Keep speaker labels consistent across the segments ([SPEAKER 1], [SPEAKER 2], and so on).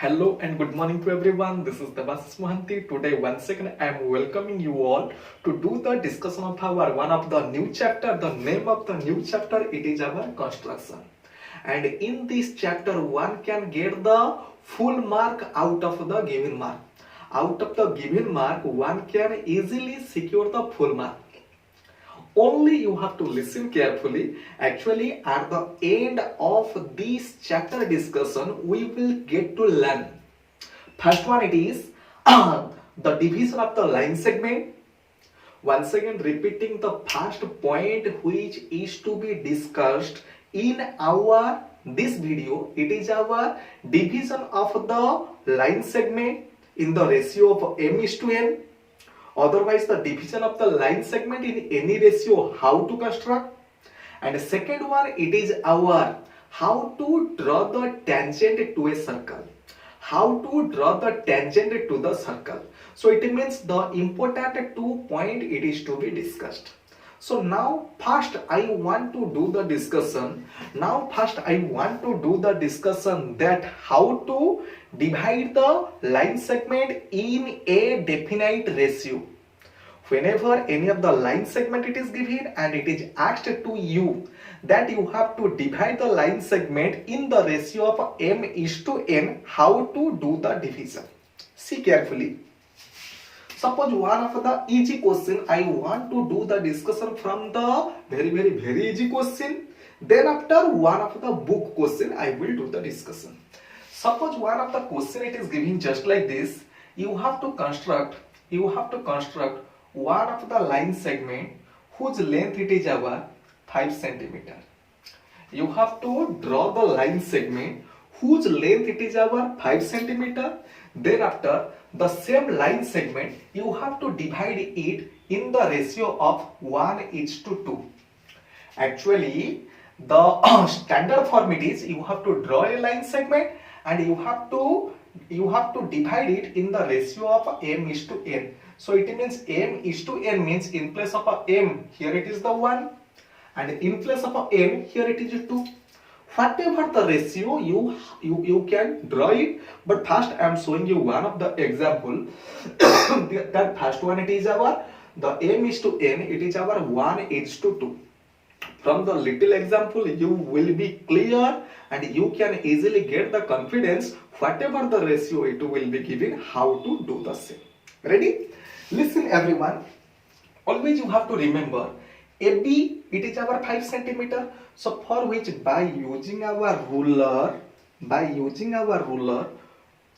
[SPEAKER 1] Hello and good morning to everyone. This is Devasis Mohanty. Today, once again, I am welcoming you all to do the discussion of our one of the new chapter. The name of the new chapter it is our construction. And in this chapter, one can get the full mark out of the given mark. Out of the given mark, one can easily secure the full mark. Only you have to listen carefully. Actually, at the end of this chapter discussion, we will get to learn. First one it is the division of the line segment. Once again, repeating the first point which is to be discussed in our this video. It is our division of the line segment in the ratio of m is to n. Otherwise, the division of the line segment in any ratio, how to construct. And second one, it is our how to draw the tangent to a circle. How to draw the tangent to the circle. So it means the important 2 point it is to be discussed. So now first I want to do the discussion. That how to divide the line segment in a definite ratio. Whenever any of the line segment it is given and it is asked to you that you have to divide the line segment in the ratio of m is to n, how to do the division. See carefully. Suppose one of the easy question, I want to do the discussion from the very easy question. Then after one of the book question, I will do the discussion. Suppose one of the question it is given just like this. You have to construct one of the line segment whose length it is our 5 centimeter. You have to draw the line segment whose length it is our 5 centimeter. Then after the same line segment, you have to divide it in the ratio of 1:2. Actually, the standard format is you have to draw a line segment and you have to divide it in the ratio of m is to n. So it means m is to n means in place of a m here it is the 1 and in place of a n here it is 2. Whatever the ratio you can draw it, but first I am showing you one of the example. That first one it is our the m is to n it is our 1:2. From the little example you will be clear and you can easily get the confidence whatever the ratio it will be given how to do the same. Ready? Listen everyone. Always you have to remember AB it is our 5 centimeter. So for which by using our ruler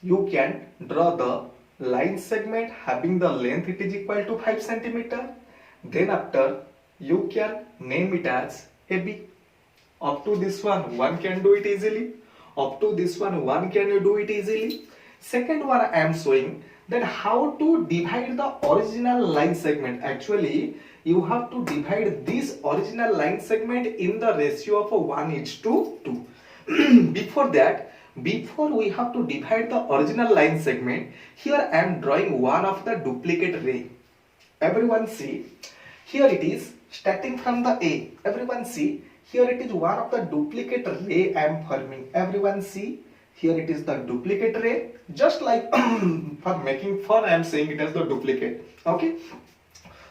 [SPEAKER 1] you can draw the line segment having the length it is equal to 5 centimeter. Then after you can name it as AB. Up to this one can do it easily. Up to this one can do it easily. Second one I am showing that how to divide the original line segment. Actually, you have to divide this original line segment in the ratio of 1:2. Before that, before we have to divide the original line segment, here I am drawing one of the duplicate ray. Everyone see, here it is starting from the A. Everyone see, here it is one of the duplicate ray I am forming. Everyone see, here it is the duplicate ray. Just like for making fun I am saying it as the duplicate. Okay.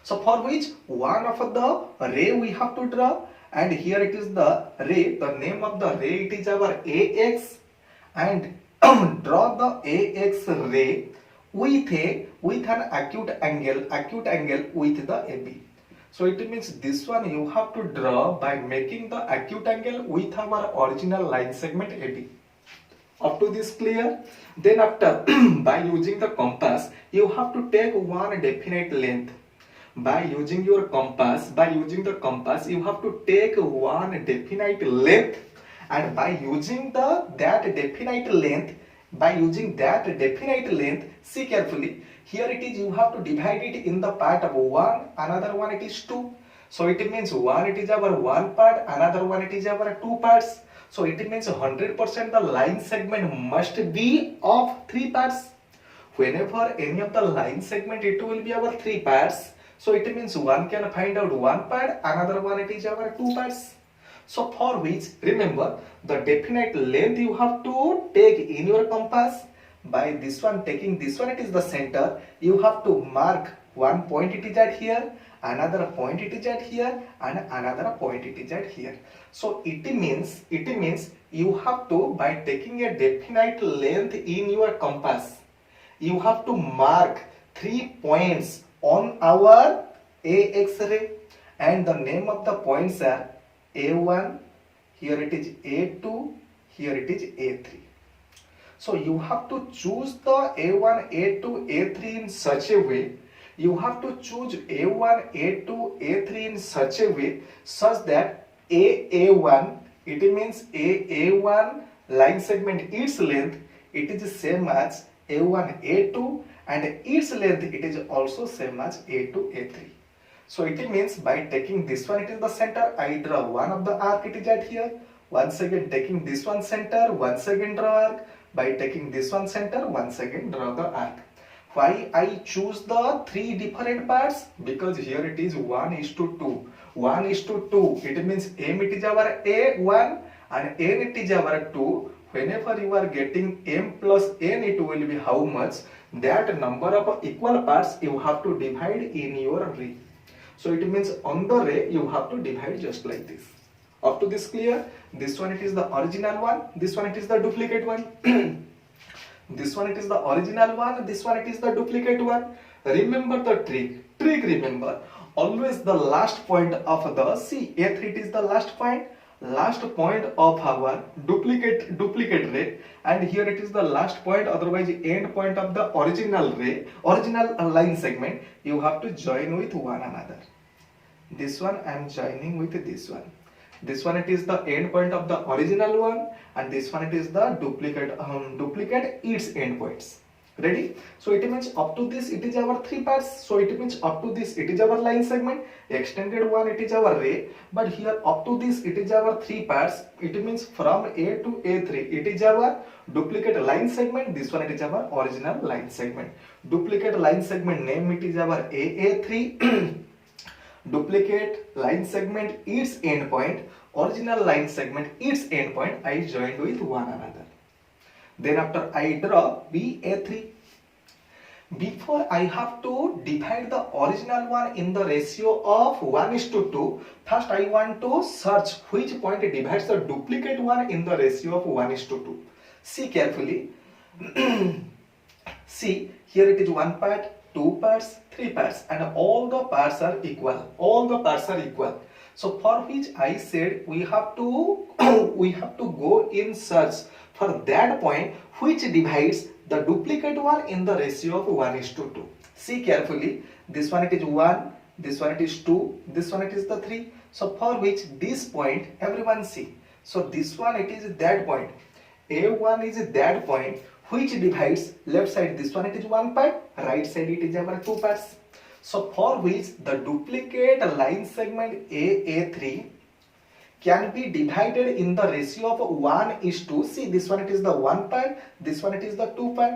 [SPEAKER 1] So for which one of the ray we have to draw, and here it is the ray. The name of the ray it is our AX, and draw the AX ray with an acute angle with the AB. So it means this one you have to draw by making the acute angle with our original line segment AB. Up to this clear? Then after by using the compass you have to take one definite length. By using the compass you have to take one definite length, and by using that definite length, see carefully, here it is you have to divide it in the part of 1, another one it is 2. So it means one it is our 1 part, another one it is our 2 parts. So it means 100% the line segment must be of 3 parts. Whenever any of the line segment it will be our 3 parts. So it means one can find out 1 part, another one it is our 2 parts. So for which remember the definite length you have to take in your compass. by this one taking this one, it is the center. You have to mark one point, it is at here, another point it is at here, and another point it is at here. So it means you have to, by taking a definite length in your compass, you have to mark 3 points on our AX ray, and the name of the points are A1, here it is A2, here it is A3. So you have to choose the A1, A2, A3 in such a way. You have to choose A1, A2, A3 in such a way such that AA1, it means AA1 line segment, its length, it is same as A1, A2, and its length, it is also same as A2, A3. So it means by taking this one, it is the center, I draw one of the arc, it is at here. Once again taking this one center, once again draw arc. By taking this one center, once again draw the arc. Why I choose the 3 different parts? Because here it is 1:2. 1:2. It means M it is our A1 and N it is our 2. Whenever you are getting M plus N, it will be how much? That number of equal parts you have to divide in your ray. So it means on the ray you have to divide just like this. Up to this clear? This one it is the original one, this one it is the duplicate one. This one it is the original one, this one it is the duplicate one. Remember the trick. Remember, always the last point of the, see, A3 it is the last point of our duplicate ray, and here it is the last point, otherwise end point of the original line segment. You have to join with one another. This one I am joining with this one. This one it is the end point of the original one, and this one it is the duplicate its end points. Ready? So it means up to this it is our 3 parts. So it means up to this it is our line segment, extended one it is our ray, but here up to this it is our 3 parts. It means from A to A3 it is our duplicate line segment, this one it is our original line segment. Duplicate line segment name it is our AA3. Duplicate line segment its end point, original line segment its end point, I joined with one another. Then after I draw BA3. Before I have to divide the original one in the ratio of 1:2, first I want to search which point divides the duplicate one in the ratio of 1:2. See carefully. See, here it is 1 part, 2 parts, 3 parts, and all the parts are equal. So for which I said we have to go in search for that point which divides the duplicate one in the ratio of 1:2. See carefully, this one it is 1, this one it is 2, this one it is the 3. So for which this point, everyone see. So this one it is that point. A1 is that point which divides left side, this one it is 1 part, right side it is our 2 parts. So for which the duplicate line segment AA3 can be divided in the ratio of 1:2. See, this one it is the 1 part, this one it is the 2 part.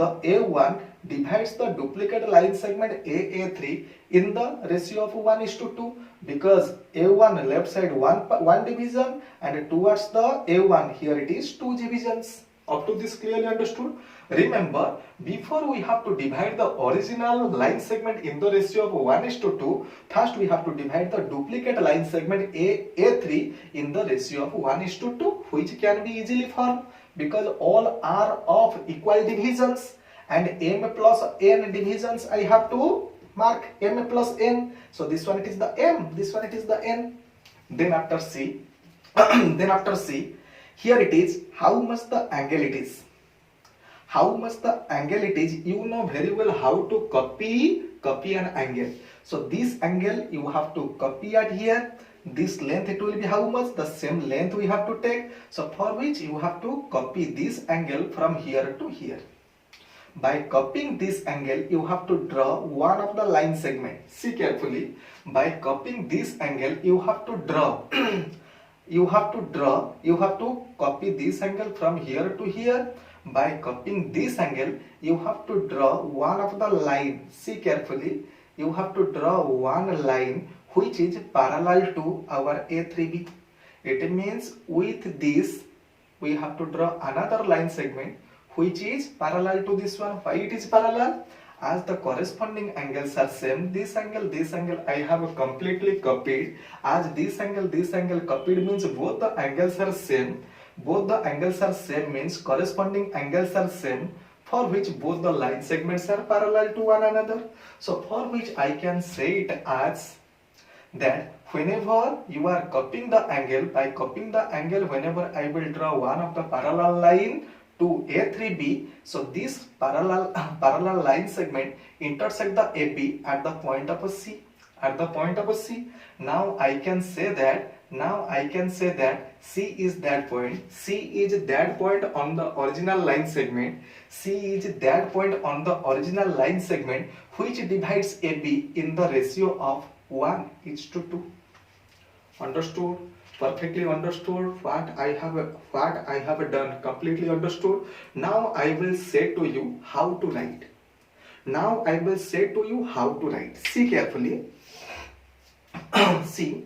[SPEAKER 1] The A1 divides the duplicate line segment AA3 in the ratio of 1:2, because A1 left side 1 division, and towards the A1 here it is 2 divisions. Up to this clearly understood? Remember, before we have to divide the original line segment in the ratio of 1:2, first we have to divide the duplicate line segment A3 in the ratio of 1:2, which can be easily formed because all are of equal divisions, and M plus N divisions I have to mark M plus N. So this one it is the M, this one it is the N. Then after C, here it is how much the angle it is. How much the angle it is, you know very well how to copy an angle. So this angle you have to copy at here. This length it will be how much? The same length we have to take. So for which you have to copy this angle from here to here. By copying this angle, you have to draw one of the line segment. See carefully. By copying this angle, you have to draw. You have to copy this angle from here to here. By copying this angle, you have to draw one of the line. See carefully. You have to draw one line which is parallel to our A3B. It means with this we have to draw another line segment which is parallel to this one. Why it is parallel? As the corresponding angles are same, this angle I have completely copied. As this angle copied means both the angles are same. Both the angles are same means corresponding angles are same, for which both the line segments are parallel to one another. So for which I can say it as that whenever you are copying the angle, by copying the angle, whenever I will draw one of the parallel line to A3B, so this parallel line segment intersect the AB at the point of C. At the point of C, now I can say that C is that point. C is that point on the original line segment. C is that point on the original line segment which divides AB in the ratio of 1:2. Understood? Perfectly understood what I have done. Completely understood. Now I will say to you how to write. See carefully. See.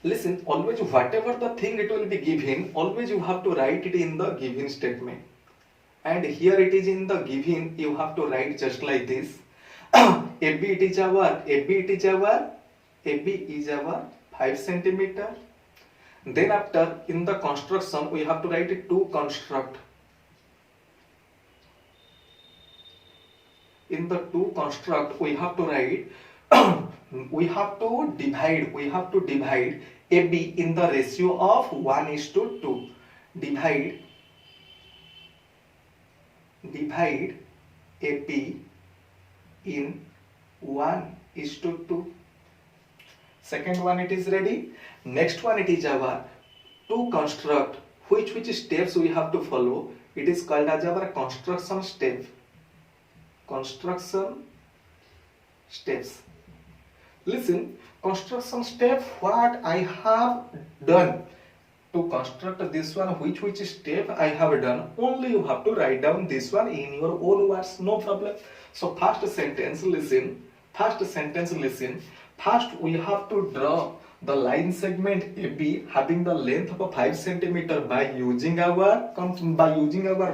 [SPEAKER 1] Listen, always whatever the thing it will be given, always you have to write it in the given statement. And here it is in the given, you have to write just like this. AB is our 5 centimeter. Then after in the construction we have to write it to construct. In the to construct we have to write we have to divide AB in the ratio of 1:2. Divide AB in 1:2. Second one it is ready. Next one it is our to construct. Which steps we have to follow? It is called as our construction step. Construction steps. Listen, construction step, what I have done to construct this one, which step I have done, only you have to write down this one in your own words, no problem. So first sentence listen. First we have to draw the line segment AB having the length of 5 centimeter by using our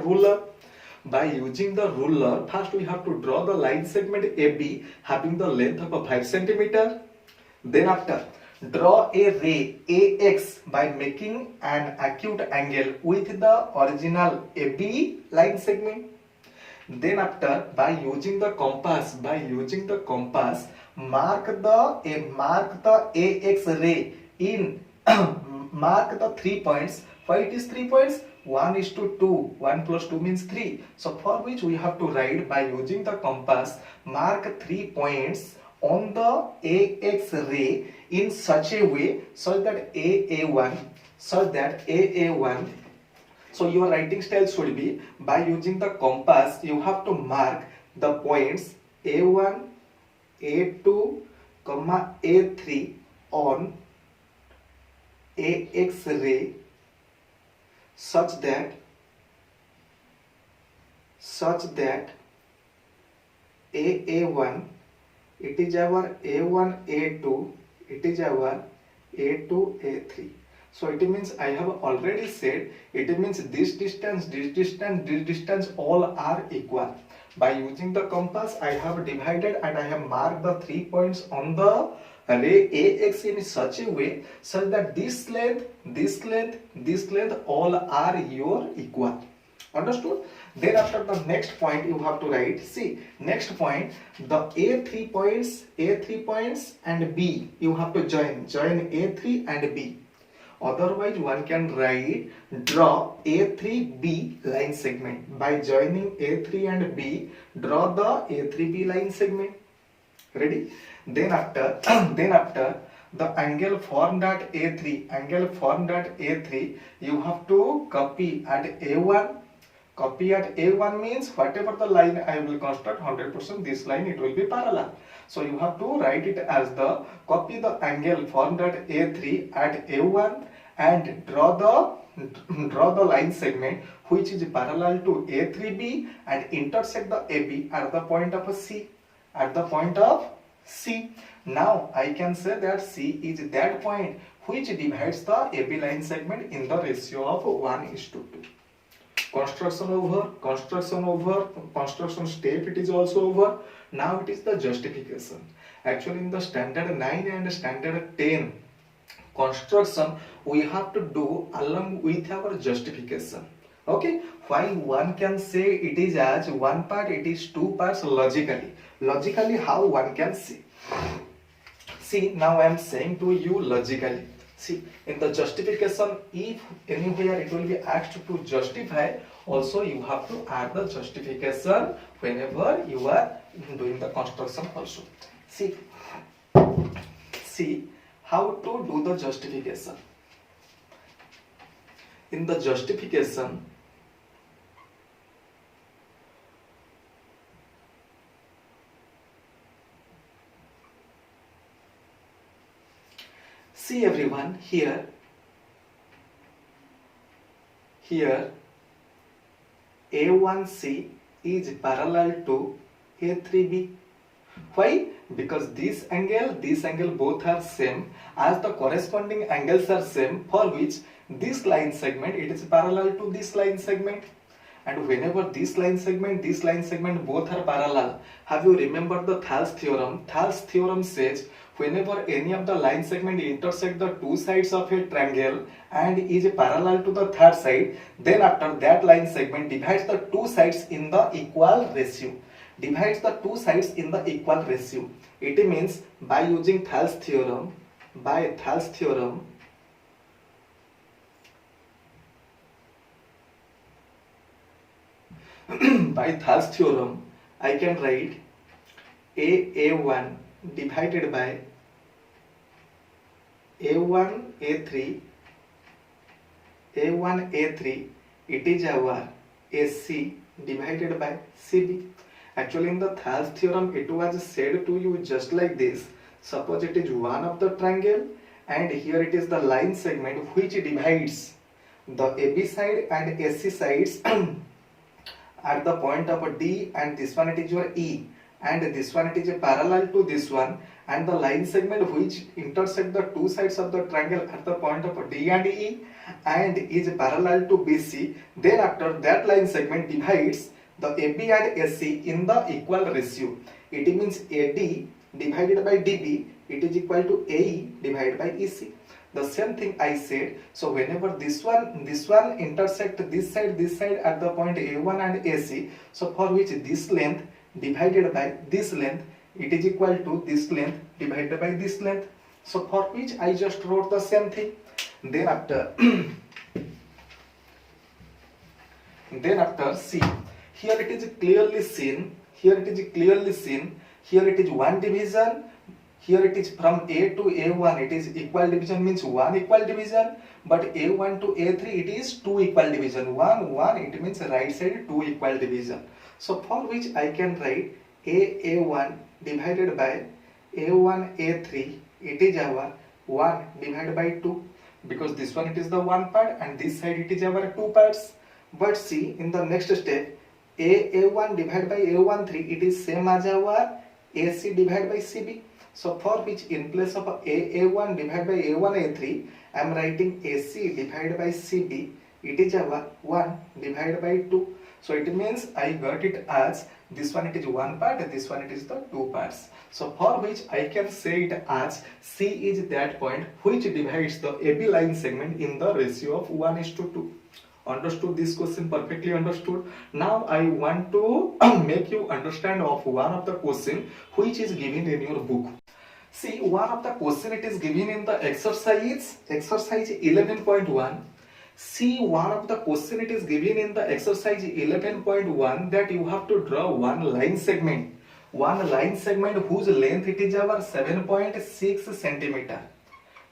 [SPEAKER 1] ruler. By using the ruler, first we have to draw the line segment AB having the length of 5 centimeter. Then after, draw a ray AX by making an acute angle with the original AB line segment. Then after, by using the compass, mark the AX ray in mark the 3 points. Why it is 3 points? 1:2. 1 plus 2 means 3. So for which we have to write by using the compass, mark 3 points on the AX ray in such a way so that AA1. So your writing style should be, by using the compass you have to mark the points A1, A2, A3 on AX ray such that AA1, it is our A1, A2, it is our A2, A3. So it means I have already said, it means this distance all are equal. By using the compass I have divided and I have marked the 3 points on the ray AX in such a way such that this length all are your equal. Understood? Then after the next point you have to write, see, next point, the A3 points and B you have to join A3 and B. Otherwise one can write, draw A3B line segment. By joining A3 and B, draw the A3B line segment. Ready? Then after the angle formed at A3, you have to copy at A1. Copy at A1 means whatever the line I will construct, 100% this line it will be parallel. So you have to write it as the copy the angle formed at A3 at A1 and draw the line segment which is parallel to A3B and intersect the AB at the point of C. C. Now I can say that C is that point which divides the AB line segment in the ratio of 1:2. Construction over, construction step it is also over. Now it is the justification. Actually in the standard 9 and standard 10 construction we have to do along with our justification. Okay, why one can say it is as one part, it is two parts logically how one can see. See, now I am saying to you logically. See, in the justification, if anywhere it will be asked to justify, also you have to add the justification whenever you are doing the construction also. See how to do the justification. In the justification, see everyone, here A1C is parallel to A3B. Why? Because this angle both are same, as the corresponding angles are same, for which this line segment it is parallel to this line segment. And whenever this line segment both are parallel, have you remembered the Thales theorem? Thales theorem says whenever any of the line segment intersect the two sides of a triangle and is parallel to the third side, then after that line segment divides the two sides in the equal ratio. It means by using Thales theorem, I can write A1 divided by A1A3, it is our AC divided by CB. Actually in the Thales theorem it was said to you just like this. Suppose it is one of the triangle and here it is the line segment which divides the AB side and AC sides at the point of D, and this one it is your E, and this one it is parallel to this one, and the line segment which intersect the two sides of the triangle at the point of D and E and is parallel to BC. Then after that line segment divides the AB and AC in the equal ratio. It means AD divided by DB, it is equal to AE divided by EC. The same thing I said. So whenever this one intersect this side at the point A1 and AC, so for which this length divided by this length, it is equal to this length divided by this length. So for which I just wrote the same thing. Then after see, here it is clearly seen, here it is one division. Here it is from A to A1, it is equal division, means one equal division, but A1 to A3 it is two equal division. One, it means right side two equal division. So for which I can write A1 divided by A1 A3, it is our 1 divided by 2, because this one it is the one part and this side it is our two parts. But see, in the next step, A1 divided by A13, it is same as our AC divided by CB. So for which in place of A1 divided by A1 A3, I am writing AC divided by CB, it is our 1 divided by 2. So it means I got it as this one it is one part, this one it is the two parts. So for which I can say it as C is that point which divides the AB line segment in the ratio of 1:2. Understood this question? Perfectly understood. Now I want to make you understand of one of the question which is given in your book. See, one of the question it is given in the exercise 11.1. See, one of the question it is given in the exercise 11.1 that you have to draw one line segment whose length it is our 7.6 centimeter.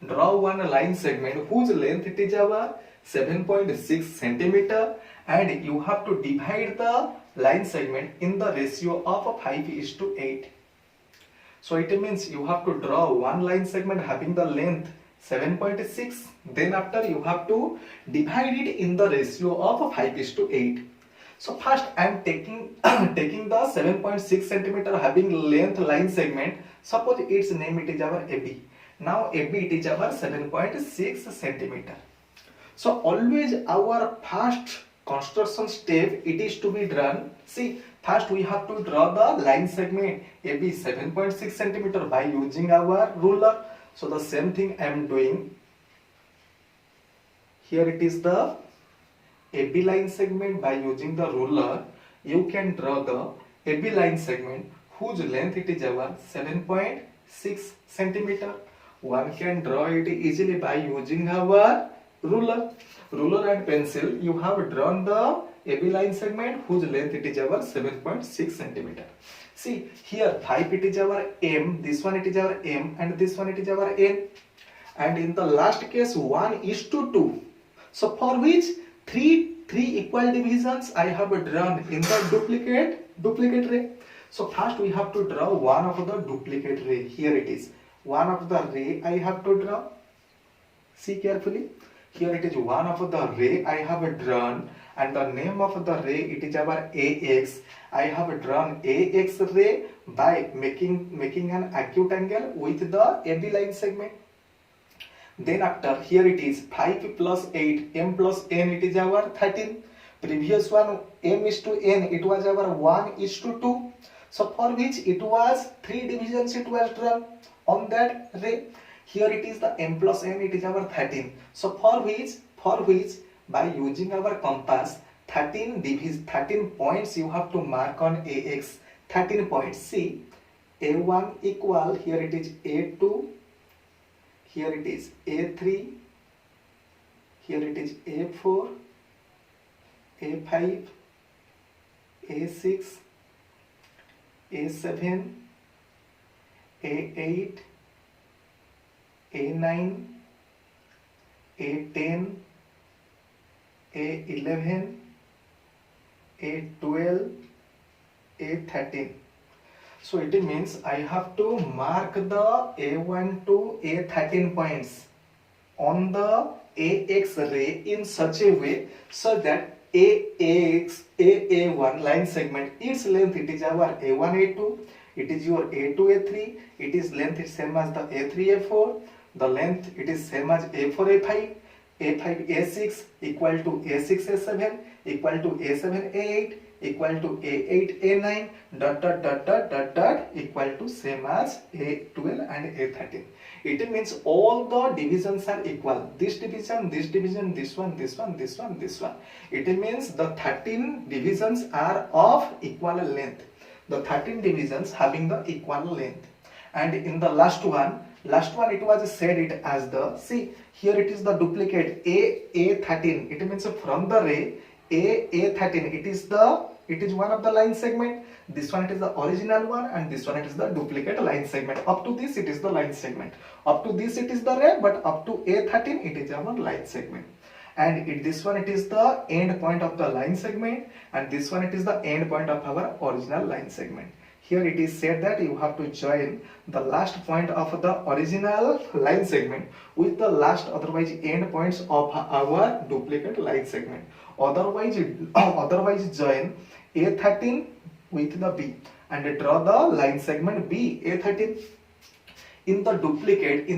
[SPEAKER 1] Draw one line segment whose length it is our 7.6 centimeter, and you have to divide the line segment in the ratio of 5:8. So it means you have to draw one line segment having the length 7.6, then after you have to divide it in the ratio of 5:8. So first I am taking taking the 7.6 centimeter having length line segment. Suppose its name it is our AB. Now AB it is our 7.6 centimeter. So always our first construction step it is to be drawn. See, first we have to draw the line segment AB 7.6 centimeter by using our ruler. So the same thing I am doing. Here it is the AB line segment. By using the ruler you can draw the AB line segment whose length it is our 7.6 centimeter. One can draw it easily by using our ruler and pencil. You have drawn the AB line segment whose length it is our 7.6 centimeter. See here 5 it is our M, this one it is our M, and this one it is our N, and in the last case 1:2. So for which three equal divisions I have drawn in the duplicate ray. So first we have to draw one of the duplicate ray. Here it is one of the ray I have to draw. See carefully. Here it is one of the ray I have drawn, and the name of the ray it is our AX. I have drawn AX ray by making an acute angle with the AB line segment. Then after here it is 5 plus 8, M plus N it is our 13. Previous one M:N it was our 1:2. So for which it was 3 divisions it was drawn on that ray. Here it is the M plus N it is our 13. So for which by using our compass 13 points you have to mark on AX. 13 points. See, A1 equal, here it is A2, here it is A3, here it is A4, A5, A6, A7, A8, A9, A10, A11, A12, A13. So it means I have to mark the A1 to A13 points on the AX ray in such a way so that AA1 line segment, its length it is our A1 A2, it is your A2 A3, it is length is same as the A3 A4, the length it is same as A4 A5, A5 A6 equal to A6 A7 equal to A7 A8 equal to A8 A9 dot equal to same as A12 and A13. It means all the divisions are equal. This division, this one. It means the 13 divisions are of equal length. The 13 divisions having the equal length. And in the last one it was said it as the, see here it is the duplicate A13. It means from the ray A13 it is one of the line segment. This one it is the original one, and this one it is the duplicate line segment. Up to this it is the line segment. Up to this it is the ray, but up to A13 it is our line segment. And this one it is the end point of the line segment, and this one it is the end point of our original line segment. Here it is said that you have to join the last point of the original line segment with the last otherwise end points of our duplicate line segment. Otherwise join A13 with the B and draw the line segment B A13. In the duplicate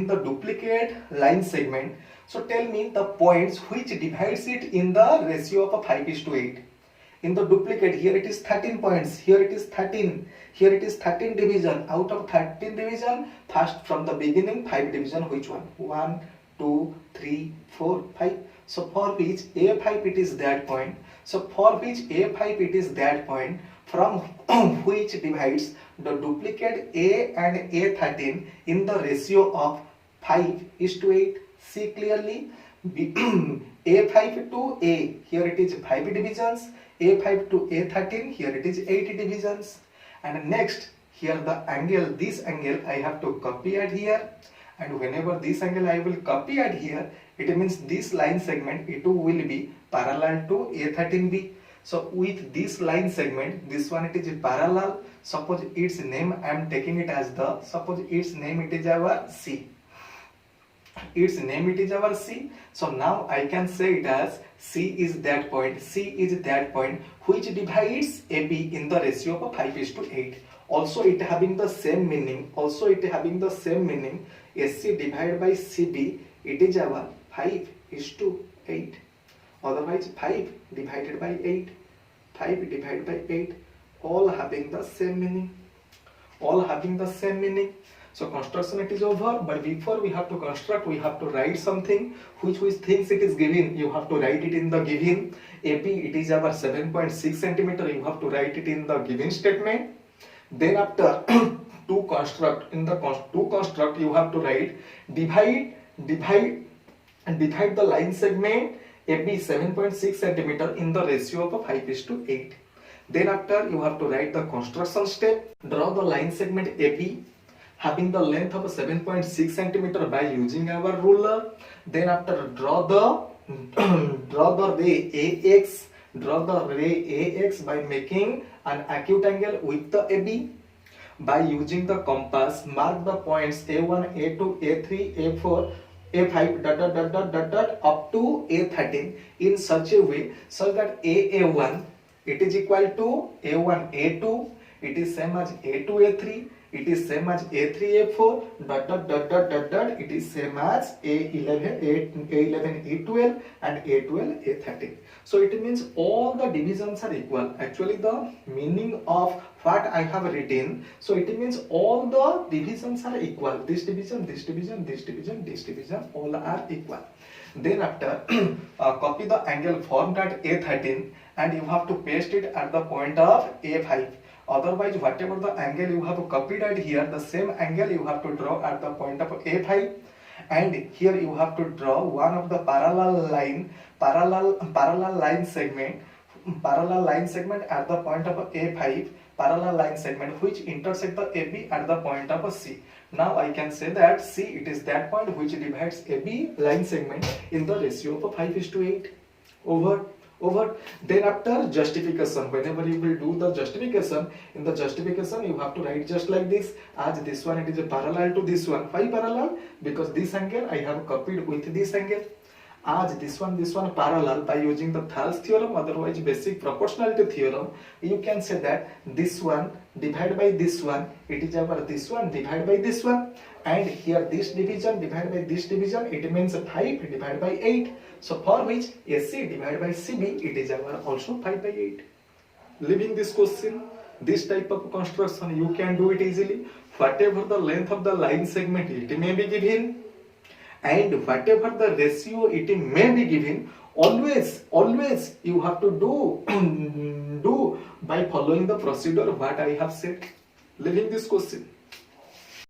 [SPEAKER 1] line segment, so tell me the points which divides it in the ratio of 5:8. In the duplicate, here it is 13 points, here it is 13, here it is 13 division. Out of 13 division, first from the beginning 5 division, which one? 1, 2, 3, 4, 5. So for which A5 it is that point. So for which A5 it is that point from which divides the duplicate A and A13 in the ratio of 5:8. See clearly. A5 to A, here it is 5 divisions. A5 to A13, here it is 8 divisions. And next, here the angle, this angle I have to copy at here, and whenever this angle I will copy at here, it means this line segment it will be parallel to A13B. So with this line segment, this one it is parallel. Suppose its name I am taking it as the, suppose its name it is our C. its name it is our C. So now I can say it as C is that point which divides AB in the ratio of 5:8. Also it having the same meaning. SC divided by CB, it is our 5:8. Otherwise 5 divided by 8. All having the same meaning. So construction it is over, but before we have to construct, we have to write something which things it is given. You have to write it in the given. AP it is our 7.6 centimeter. You have to write it in the given statement. Then after to construct you have to write divide the line segment AB 7.6 centimeter in the ratio of 5:8. Then after you have to write the construction step. Draw the line segment AB having the length of 7.6 centimeter by using our ruler. Then after draw the ray AX by making an acute angle with the AB. By using the compass, mark the points A1, A2, A3, A4, A5 up to A13 in such a way so that AA1 it is equal to A1 A2, it is same as A2 A3, it is same as A3 A4 it is same as A11 A12 and A12 A13. So it means all the divisions are equal. Actually the meaning of what I have written, so it means all the divisions are equal. This division all are equal. Then after copy the angle formed at A13 and you have to paste it at the point of A5. Otherwise, whatever the angle you have copied at here, the same angle you have to draw at the point of A5. And here you have to draw one of the parallel line segment at the point of A5, parallel line segment which intersect the AB at the point of C. Now I can say that C it is that point which divides AB line segment in the ratio of 5:8. Over. Then after justification, whenever you will do the justification, in the justification you have to write just like this. As this one it is a parallel to this one. Why parallel? Because this angle I have copied with this angle. As this one parallel, by using the Thales theorem, otherwise basic proportionality theorem, you can say that this one divided by this one, it is our this one divided by this one, and here this division divided by this division, it means 5 divided by 8. So for which SC divided by CB, it is our also 5/8. Leaving this question, this type of construction you can do it easily. Whatever the length of the line segment it may be given, and whatever the ratio it may be given, always you have to do by following the procedure what I have said. Leaving this question.